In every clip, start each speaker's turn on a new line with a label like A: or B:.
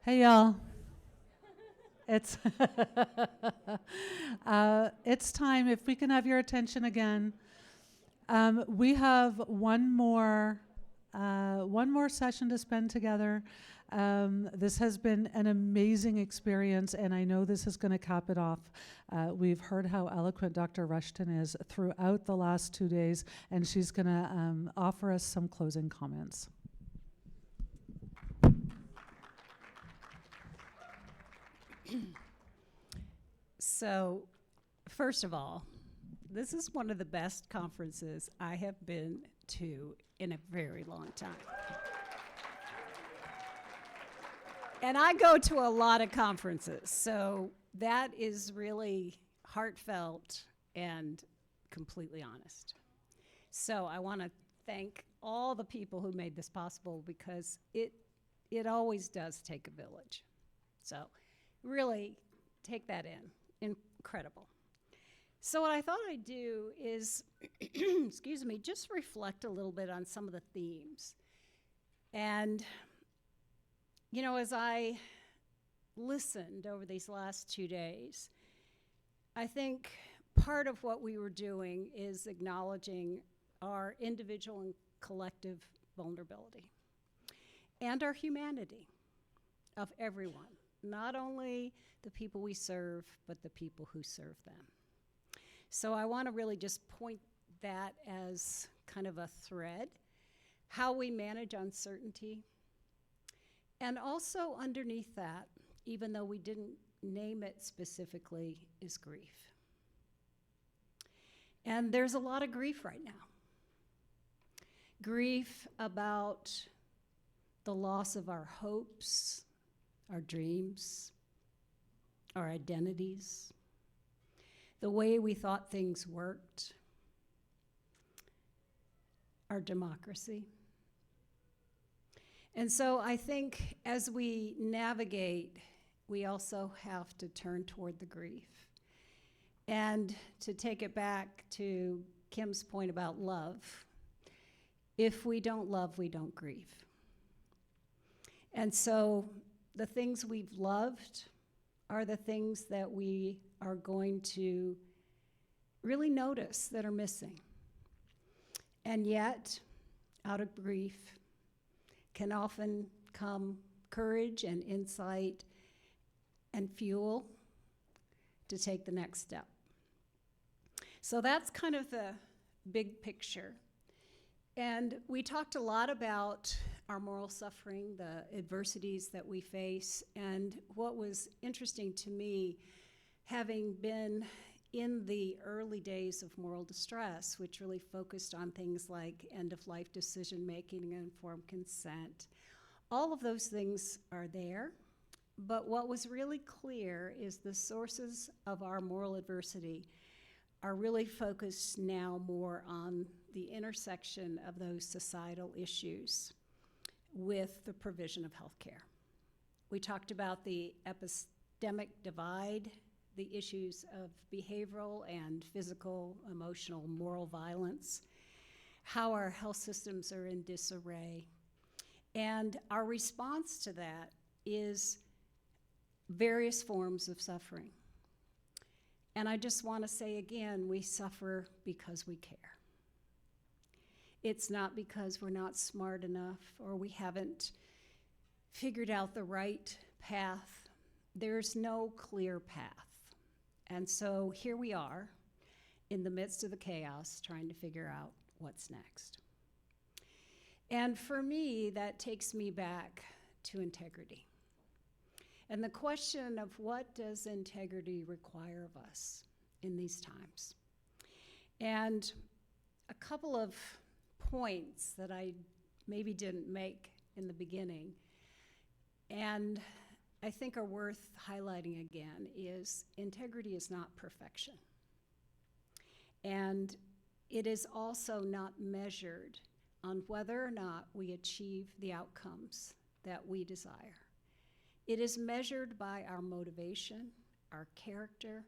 A: Hey y'all, it's it's time. If we can have your attention again, we have one more session to spend together. This has been an amazing experience, and I know this is going to cap it off. We've heard how eloquent Dr. Rushton is throughout the last 2 days, and she's going to offer us some closing comments.
B: So, first of all, this is one of the best conferences I have been to in a very long time. And I go to a lot of conferences, so that is really heartfelt and completely honest. So I want to thank all the people who made this possible, because it always does take a village. So really take that in. Incredible. So what I thought I'd do is, excuse me, just reflect a little bit on some of the themes. And, you know, as I listened over these last 2 days, I think part of what we were doing is acknowledging our individual and collective vulnerability and our humanity of everyone, not only the people we serve, but the people who serve them. So I want to really just point that as kind of a thread, how we manage uncertainty. And also underneath that, even though we didn't name it specifically, is grief. And there's a lot of grief right now. Grief about the loss of our hopes, our dreams, our identities, the way we thought things worked, our democracy. And so I think as we navigate, we also have to turn toward the grief. And to take it back to Kim's point about love, if we don't love, we don't grieve. And so the things we've loved are the things that we are going to really notice that are missing. And yet, out of grief can often come courage and insight and fuel to take the next step. So that's kind of the big picture. And we talked a lot about our moral suffering, the adversities that we face, and what was interesting to me, having been in the early days of moral distress, which really focused on things like end-of-life decision-making and informed consent, all of those things are there, but what was really clear is the sources of our moral adversity are really focused now more on the intersection of those societal issues with the provision of health care. We talked about the epistemic divide, the issues of behavioral and physical, emotional, moral violence, how our health systems are in disarray. And our response to that is various forms of suffering. And I just want to say again, we suffer because we care. It's not because we're not smart enough or we haven't figured out the right path. There's no clear path. And so here we are in the midst of the chaos trying to figure out what's next. And for me, that takes me back to integrity. And the question of what does integrity require of us in these times? And a couple of points that I maybe didn't make in the beginning, and I think are worth highlighting again, is integrity is not perfection. And it is also not measured on whether or not we achieve the outcomes that we desire. It is measured by our motivation, our character,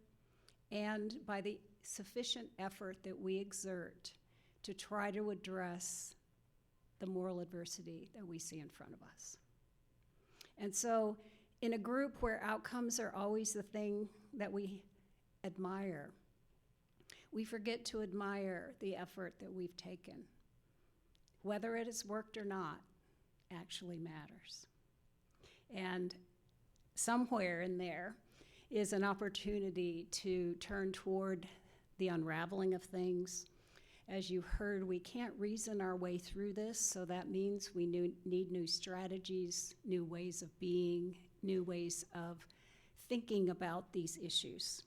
B: and by the sufficient effort that we exert to try to address the moral adversity that we see in front of us. And so in a group where outcomes are always the thing that we admire, we forget to admire the effort that we've taken. Whether it has worked or not actually matters. And somewhere in there is an opportunity to turn toward the unraveling of things. As you heard, we can't reason our way through this, so that means we need new strategies, new ways of being, new ways of thinking about these issues.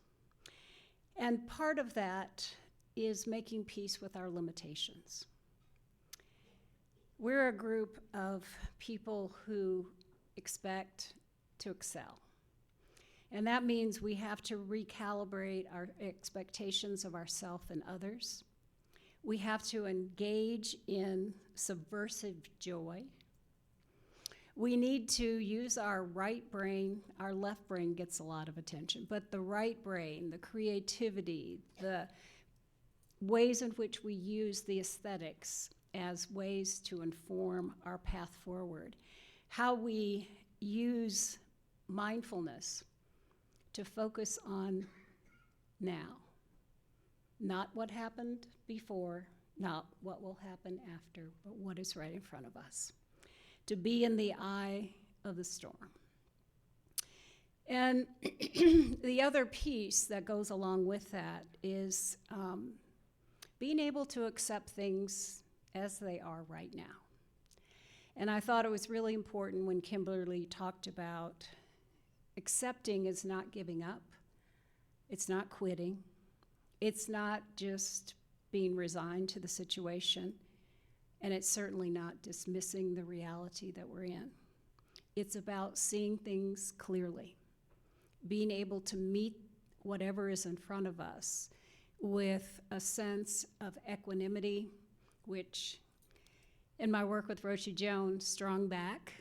B: And part of that is making peace with our limitations. We're a group of people who expect to excel. And that means we have to recalibrate our expectations of ourselves and others. We have to engage in subversive joy. We need to use our right brain. Our left brain gets a lot of attention, but the right brain, the creativity, the ways in which we use the aesthetics as ways to inform our path forward, how we use mindfulness to focus on now, not what happened before, not what will happen after, but what is right in front of us, to be in the eye of the storm. And the other piece that goes along with that is being able to accept things as they are right now. And I thought it was really important when Kimberly talked about accepting is not giving up, it's not quitting, it's not just being resigned to the situation, and it's certainly not dismissing the reality that we're in. It's about seeing things clearly, being able to meet whatever is in front of us with a sense of equanimity, which in my work with Roshi Jones, strong back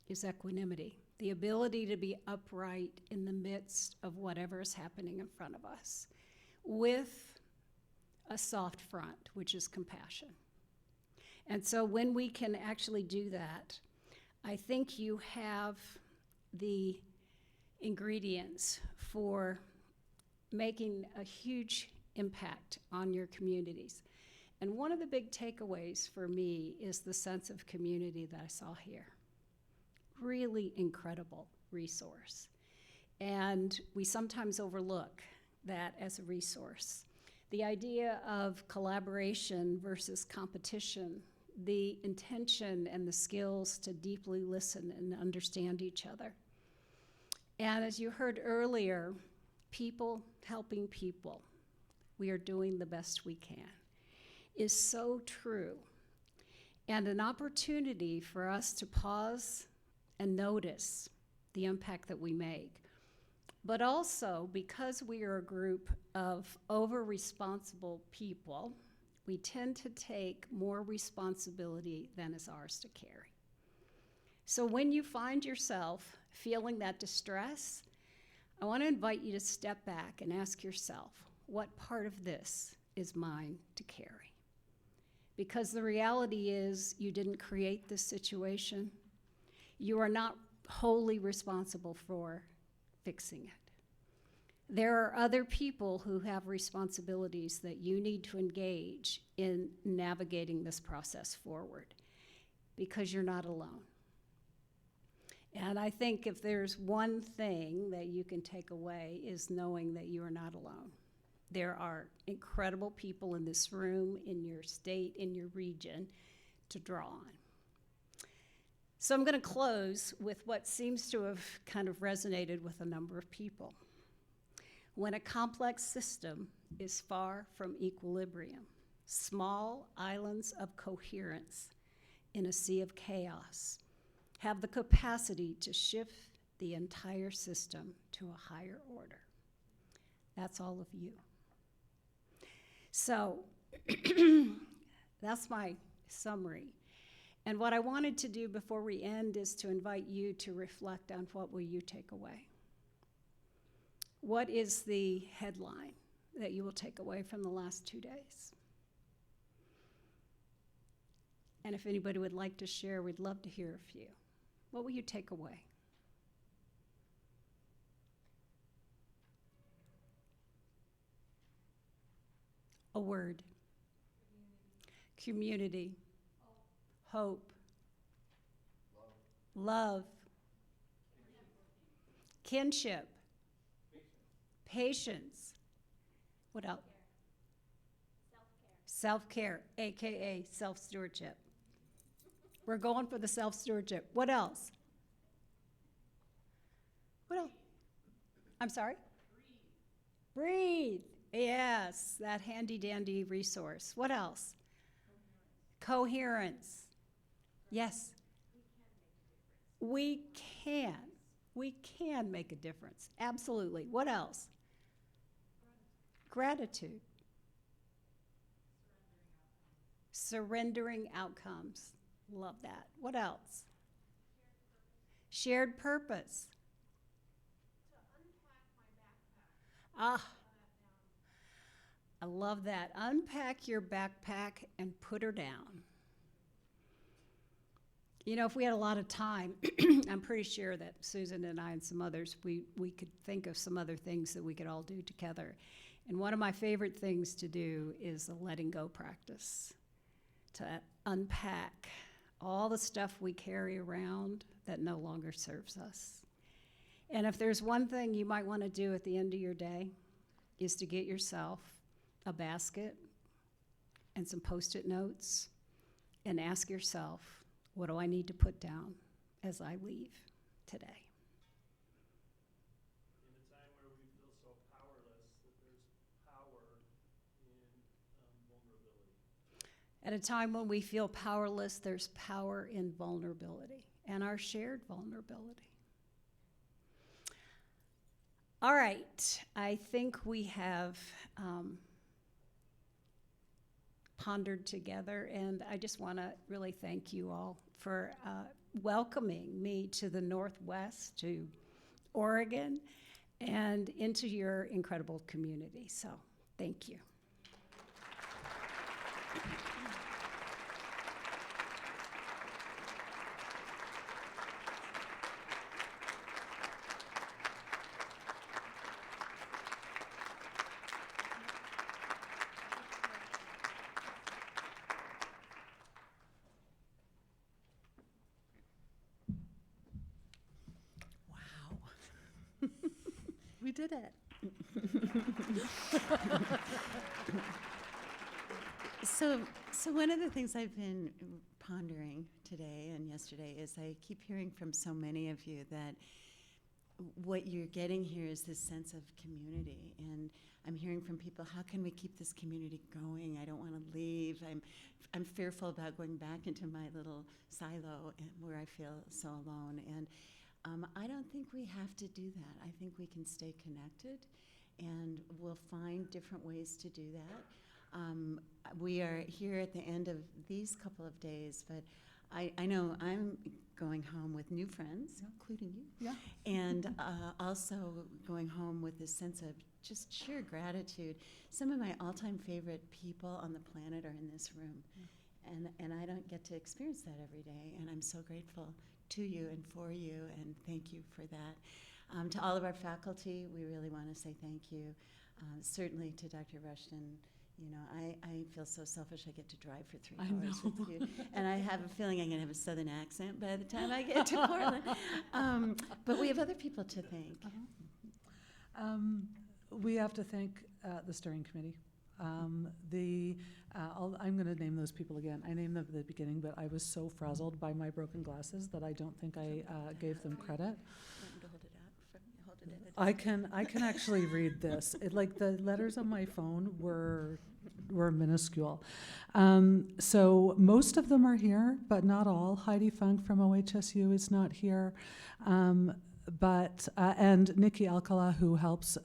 B: is equanimity, the ability to be upright in the midst of whatever is happening in front of us, with a soft front, which is compassion. And so when we can actually do that, I think you have the ingredients for making a huge impact on your communities. And one of the big takeaways for me is the sense of community that I saw here. Really incredible resource. And we sometimes overlook that as a resource. The idea of collaboration versus competition, the intention and the skills to deeply listen and understand each other. And as you heard earlier, people helping people, we are doing the best we can, is so true. And an opportunity for us to pause and notice the impact that we make. But also, because we are a group of over-responsible people, we tend to take more responsibility than is ours to carry. So when you find yourself feeling that distress, I want to invite you to step back and ask yourself, what part of this is mine to carry? Because the reality is you didn't create this situation. You are not wholly responsible for fixing it. There are other people who have responsibilities that you need to engage in navigating this process forward, because you're not alone. And I think if there's one thing that you can take away is knowing that you are not alone. There are incredible people in this room, in your state, in your region to draw on. So I'm going to close with what seems to have kind of resonated with a number of people. When a complex system is far from equilibrium, small islands of coherence in a sea of chaos have the capacity to shift the entire system to a higher order. That's all of you. So that's my summary. And what I wanted to do before we end is to invite you to reflect on what will you take away. What is the headline that you will take away from the last 2 days? And if anybody would like to share, we'd love to hear a few. What will you take away? A word. Community. Hope. Love. Kinship. Patience. What else? Self-care, AKA self-stewardship. We're going for the self-stewardship. What else? What else? I'm sorry? Breathe. Yes, that handy-dandy resource. What else? Coherence. Yes. We can. We can make a difference. Absolutely. What else? Gratitude. Surrendering outcomes. Love that. What else? Shared purpose. Ah, I love that. Unpack your backpack and put her down. You know, if we had a lot of time, I'm pretty sure that Susan and I and some others, we could think of some other things that we could all do together. And one of my favorite things to do is a letting go practice, to unpack all the stuff we carry around that no longer serves us. And if there's one thing you might want to do at the end of your day, is to get yourself a basket and some Post-it notes and ask yourself, what do I need to put down as I leave today?
C: In a time where we feel so powerless, that there's power in vulnerability.
B: At a time when we feel powerless, there's power in vulnerability and our shared vulnerability. All right, I think we have pondered together, and I just want to really thank you all for welcoming me to the Northwest, to Oregon, and into your incredible community. So, thank you.
D: We did it. So one of the things I've been pondering today and yesterday is I keep hearing from so many of you that what you're getting here is this sense of community. And I'm hearing from people, how can we keep this community going? I don't want to leave. I'm fearful about going back into my little silo where I feel so alone. And I don't think we have to do that. I think we can stay connected, and we'll find different ways to do that. We are here at the end of these couple of days, but I know I'm going home with new friends, including you, and also going home with this sense of just sheer gratitude. Some of my all-time favorite people on the planet are in this room, and I don't get to experience that every day, and I'm so grateful to you and for you, and thank you for that. To all of our faculty, we really want to say thank you. Certainly to Dr. Rushton. You know, I feel so selfish I get to drive for 3 hours with you. And I have a feeling I'm going to have a southern accent by the time I get to Portland. But we have other people to thank.
A: We have to thank the steering committee. I'm going to name those people again. I named them at the beginning, but I was so frazzled by my broken glasses that I don't think I gave them credit. I can actually read this. Like the letters on my phone were minuscule. So most of them are here, but not all. Heidi Funk from OHSU is not here. And Nikki Alcala, who helps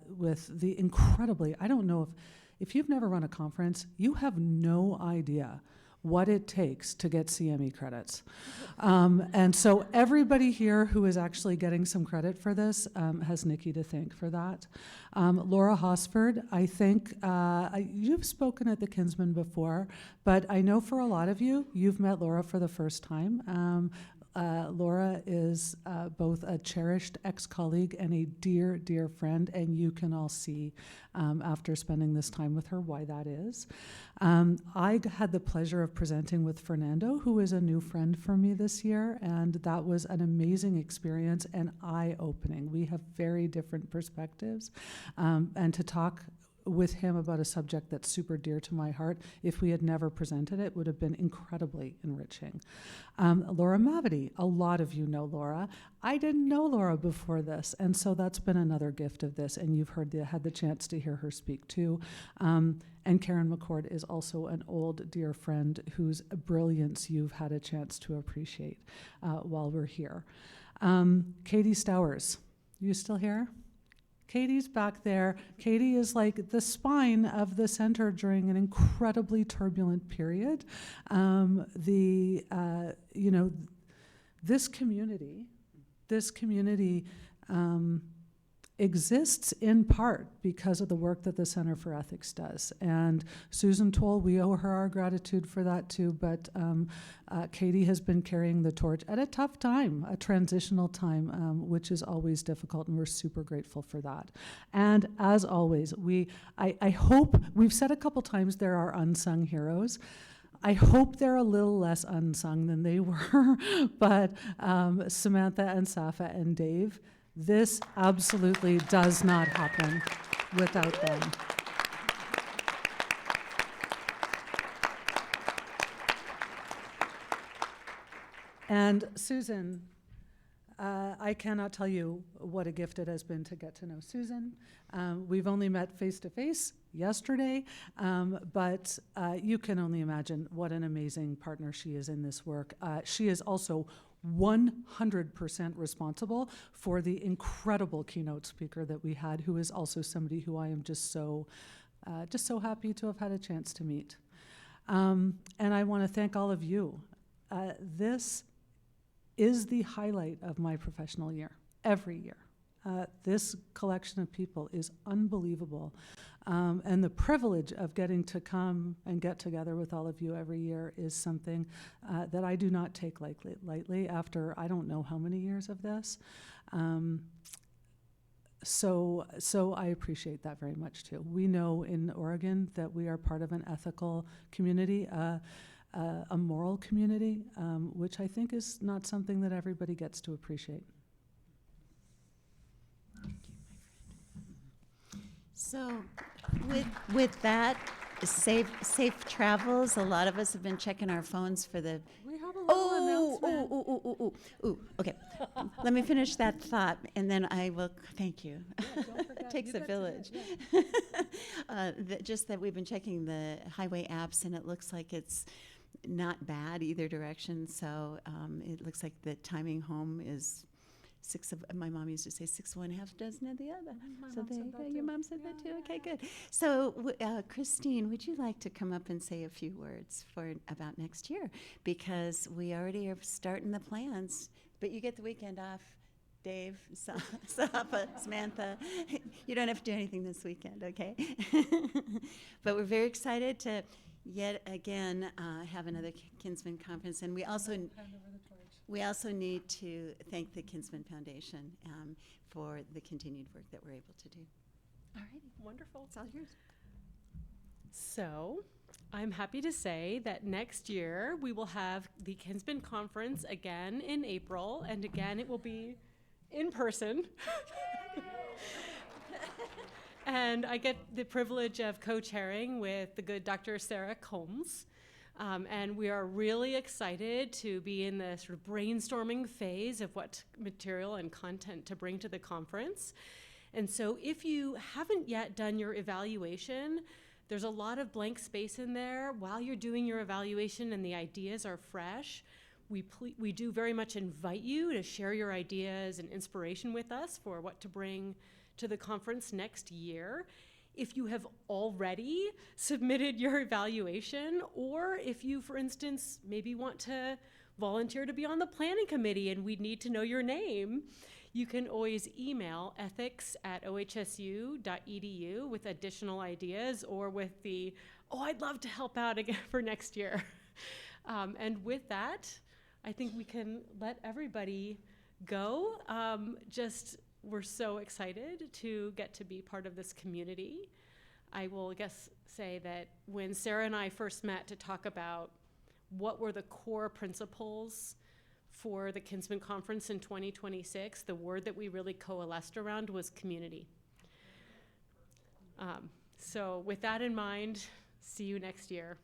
A: with the incredibly, I don't know if you've never run a conference, you have no idea what it takes to get CME credits. And so everybody here who is actually getting some credit for this has Nikki to thank for that. Laura Hosford, I think you've spoken at the Kinsman before, but I know for a lot of you, you've met Laura for the first time. Laura is both a cherished ex-colleague and a dear, dear friend, and you can all see after spending this time with her why that is. I had the pleasure of presenting with Fernando, who is a new friend for me this year, and that was an amazing experience and eye-opening. We have very different perspectives, and to talk with him about a subject that's super dear to my heart, if we had never presented it, would have been incredibly enriching. Laura Mavity, a lot of you know Laura. I didn't know Laura before this, and so that's been another gift of this, and you've had the chance to hear her speak too. And Karen McCord is also an old dear friend whose brilliance you've had a chance to appreciate while we're here. Katie Stowers, you still here? Katie's back there. Katie is like the spine of the center during an incredibly turbulent period. This community exists in part because of the work that the Center for Ethics does. And Susan Toll, we owe her our gratitude for that too, but Katie has been carrying the torch at a tough time, a transitional time, which is always difficult, and we're super grateful for that. And as always, I hope, we've said a couple times there are unsung heroes. I hope they're a little less unsung than they were, but Samantha and Safa and Dave, this absolutely does not happen without them. And Susan, I cannot tell you what a gift it has been to get to know Susan. We've only met face-to-face yesterday, but you can only imagine what an amazing partner she is in this work. She is also 100% responsible for the incredible keynote speaker that we had, who is also somebody who I am just so happy to have had a chance to meet. And I want to thank all of you. This is the highlight of my professional year, every year. This collection of people is unbelievable. And the privilege of getting to come and get together with all of you every year is something that I do not take lightly after I don't know how many years of this. So I appreciate that very much too. We know in Oregon that we are part of an ethical community, a moral community, which I think is not something that everybody gets to appreciate.
D: So with that, safe travels. A lot of us have been checking our phones for the...
A: We have a little announcement.
D: Okay. Let me finish that thought, and then I will... Thank you.
A: Yeah, don't forget,
D: It takes
A: you
D: a
A: get to
D: village.
A: it,
D: Just that we've been checking the highway apps, and it looks like it's not bad either direction. So it looks like the timing home is my mom used to say 6 of one, half dozen of the other. So there you go. Your mom said that too? Okay, good. So Christine, would you like to come up and say a few words about next year? Because we already are starting the plans, but you get the weekend off. Dave, Safa, Samantha, you don't have to do anything this weekend, okay? But we're very excited to yet again have another Kinsman conference, and we also need to thank the Kinsman Foundation for the continued work that we're able to do.
E: All right, wonderful.
D: It's all yours.
E: So I'm happy to say that next year we will have the Kinsman Conference again in April, and again it will be in person. And I get the privilege of co-chairing with the good Dr. Sarah Combs. And we are really excited to be in the sort of brainstorming phase of what material and content to bring to the conference. And so if you haven't yet done your evaluation, there's a lot of blank space in there. While you're doing your evaluation and the ideas are fresh, we do very much invite you to share your ideas and inspiration with us for what to bring to the conference next year. If you have already submitted your evaluation, or if you, for instance, maybe want to volunteer to be on the planning committee and we'd need to know your name, you can always email ethics@ohsu.edu with additional ideas or with the, I'd love to help out again for next year. And with that, I think we can let everybody go. We're so excited to get to be part of this community. I will say that when Sarah and I first met to talk about what were the core principles for the Kinsman Conference in 2026, the word that we really coalesced around was community. So with that in mind, see you next year.